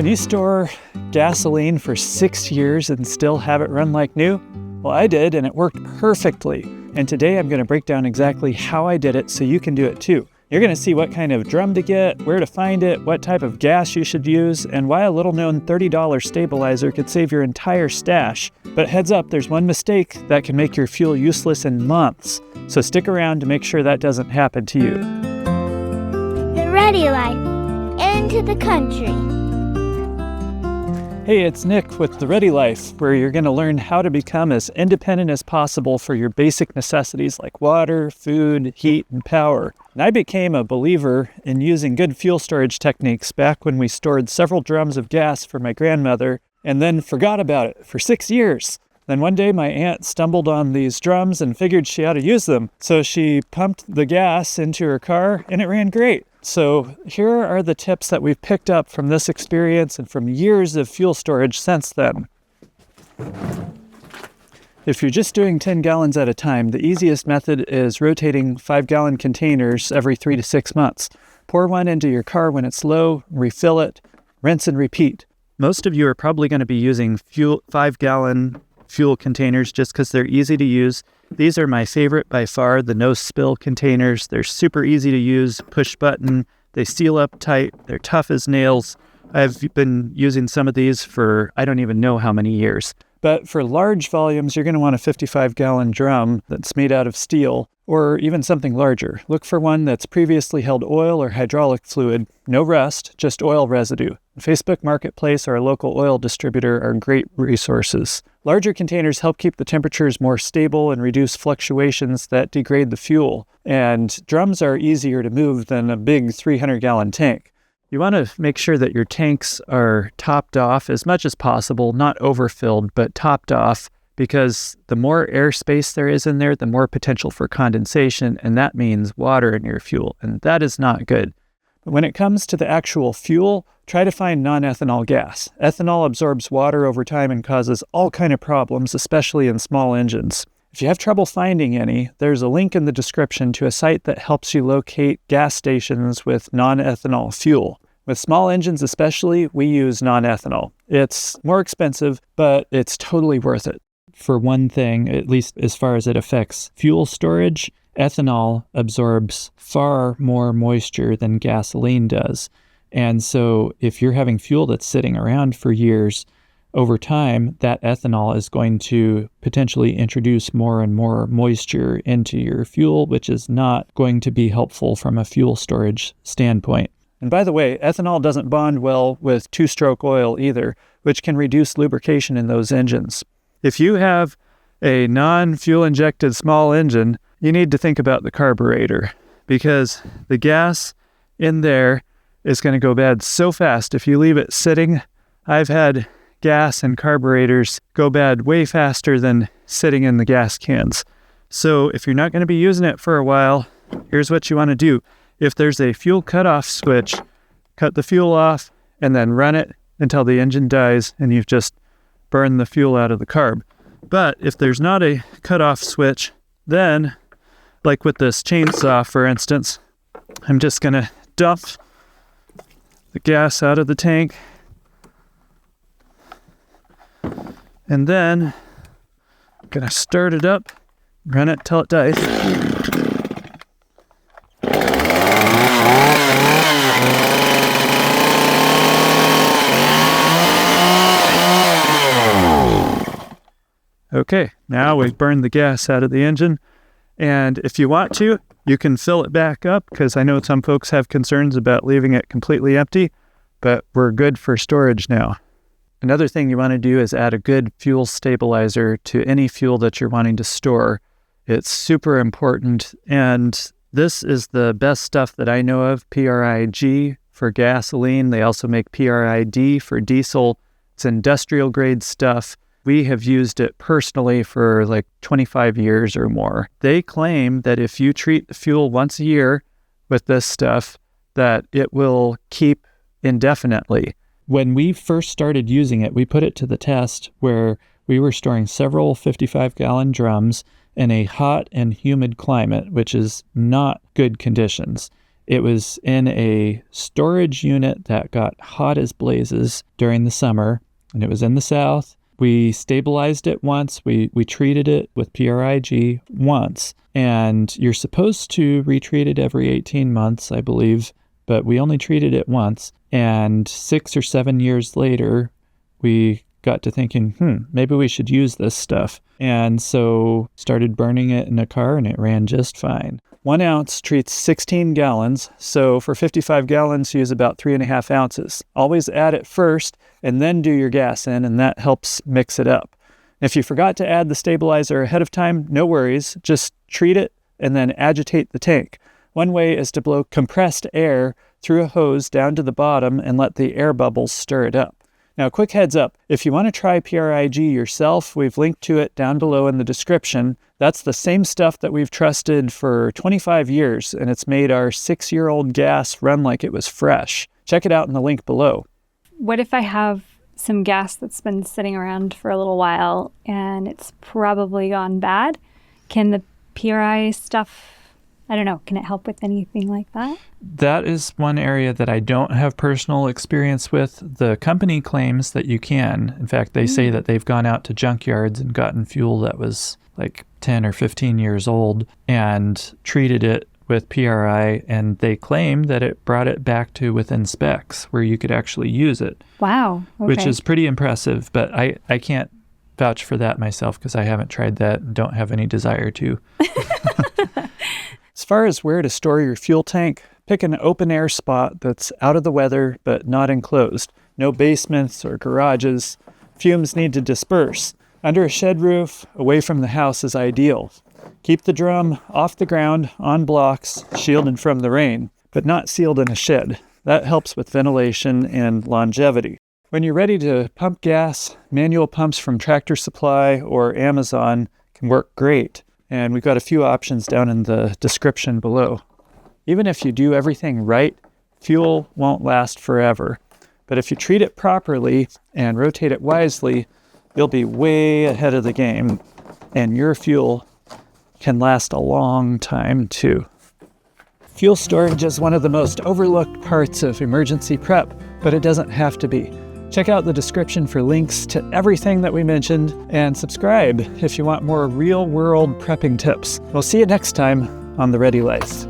Can you store gasoline for 6 years and still have it run like new? Well, I did, and it worked perfectly. And today I'm going to break down exactly how I did it so you can do it too. You're going to see what kind of drum to get, where to find it, what type of gas you should use, and why a little-known $30 stabilizer could save your entire stash. But heads up, there's one mistake that can make your fuel useless in months. So stick around to make sure that doesn't happen to you. The Ready Life. Into the country. Hey, it's Nick with The Ready Life, where you're going to learn how to become as independent as possible for your basic necessities like water, food, heat, and power. And I became a believer in using good fuel storage techniques back when we stored several drums of gas for my grandmother and then forgot about it for 6 years. Then one day my aunt stumbled on these drums and figured she ought to use them. So she pumped the gas into her car and it ran great. So here are the tips that we've picked up from this experience and from years of fuel storage since then. If you're just doing 10 gallons at a time, the easiest method is rotating 5-gallon containers every 3 to 6 months. Pour one into your car when it's low, refill it, rinse and repeat. Most of you are probably going to be using 5-gallon fuel containers just because they're easy to use. These are my favorite by far, the no-spill containers. They're super easy to use, push button. They seal up tight. They're tough as nails. I've been using some of these for I don't even know how many years. But for large volumes, you're going to want a 55-gallon drum that's made out of steel or even something larger. Look for one that's previously held oil or hydraulic fluid. No rust, just oil residue. Facebook Marketplace or a local oil distributor are great resources. Larger containers help keep the temperatures more stable and reduce fluctuations that degrade the fuel. And drums are easier to move than a big 300-gallon tank. You want to make sure that your tanks are topped off as much as possible, not overfilled, but topped off, because the more airspace there is in there, the more potential for condensation, and that means water in your fuel, and that is not good. But when it comes to the actual fuel, try to find non-ethanol gas. Ethanol absorbs water over time and causes all kinds of problems, especially in small engines. If you have trouble finding any, there's a link in the description to a site that helps you locate gas stations with non-ethanol fuel. With small engines especially, we use non-ethanol. It's more expensive, but it's totally worth it. For one thing, at least as far as it affects fuel storage, ethanol absorbs far more moisture than gasoline does. And so if you're having fuel that's sitting around for years, over time, that ethanol is going to potentially introduce more and more moisture into your fuel, which is not going to be helpful from a fuel storage standpoint. And by the way, ethanol doesn't bond well with two-stroke oil either, which can reduce lubrication in those engines. If you have a non-fuel injected small engine, you need to think about the carburetor, because the gas in there is going to go bad so fast if you leave it sitting. I've had gas and carburetors go bad way faster than sitting in the gas cans. So if you're not going to be using it for a while, here's what you want to do. If there's a fuel cutoff switch, cut the fuel off and then run it until the engine dies and you've just burned the fuel out of the carb. But if there's not a cutoff switch, then, like with this chainsaw for instance, I'm just going to dump the gas out of the tank. And then I'm going to start it up, run it till it dies. Okay, now we've burned the gas out of the engine. And if you want to, you can fill it back up, because I know some folks have concerns about leaving it completely empty, but we're good for storage now. Another thing you want to do is add a good fuel stabilizer to any fuel that you're wanting to store. It's super important, and this is the best stuff that I know of, PRI-G for gasoline. They also make PRI-D for diesel. It's industrial grade stuff. We have used it personally for like 25 years or more. They claim that if you treat the fuel once a year with this stuff, that it will keep indefinitely. When we first started using it, we put it to the test where we were storing several 55-gallon drums in a hot and humid climate, which is not good conditions. It was in a storage unit that got hot as blazes during the summer, and it was in the south. We stabilized it once. We treated it with PRI-G once, and you're supposed to retreat it every 18 months, I believe, but we only treated it once. And 6 or 7 years later, we got to thinking, maybe we should use this stuff. And so started burning it in a car, and it ran just fine. 1 ounce treats 16 gallons. So for 55 gallons, use about 3.5 ounces. Always add it first and then do your gas in, and that helps mix it up. If you forgot to add the stabilizer ahead of time, no worries. Just treat it and then agitate the tank. One way is to blow compressed air through a hose down to the bottom and let the air bubbles stir it up. Now, quick heads up, if you want to try PRI-G yourself, we've linked to it down below in the description. That's the same stuff that we've trusted for 25 years, and it's made our 6-year-old gas run like it was fresh. Check it out in the link below. What if I have some gas that's been sitting around for a little while and it's probably gone bad? Can the PRI stuff, I don't know, can it help with anything like that? That is one area that I don't have personal experience with. The company claims that you can. In fact, they say that they've gone out to junkyards and gotten fuel that was like 10 or 15 years old and treated it with PRI, and they claim that it brought it back to within specs where you could actually use it. Wow. Okay. Which is pretty impressive, but I can't vouch for that myself because I haven't tried that and don't have any desire to. As far as where to store your fuel tank, pick an open air spot that's out of the weather but not enclosed. No basements or garages. Fumes need to disperse. Under a shed roof, away from the house is ideal. Keep the drum off the ground, on blocks, shielded from the rain, but not sealed in a shed. That helps with ventilation and longevity. When you're ready to pump gas, manual pumps from Tractor Supply or Amazon can work great. And we've got a few options down in the description below. Even if you do everything right, fuel won't last forever. But if you treat it properly and rotate it wisely, you'll be way ahead of the game. And your fuel can last a long time too. Fuel storage is one of the most overlooked parts of emergency prep, but it doesn't have to be. Check out the description for links to everything that we mentioned, and subscribe if you want more real-world prepping tips. We'll see you next time on The Ready Life.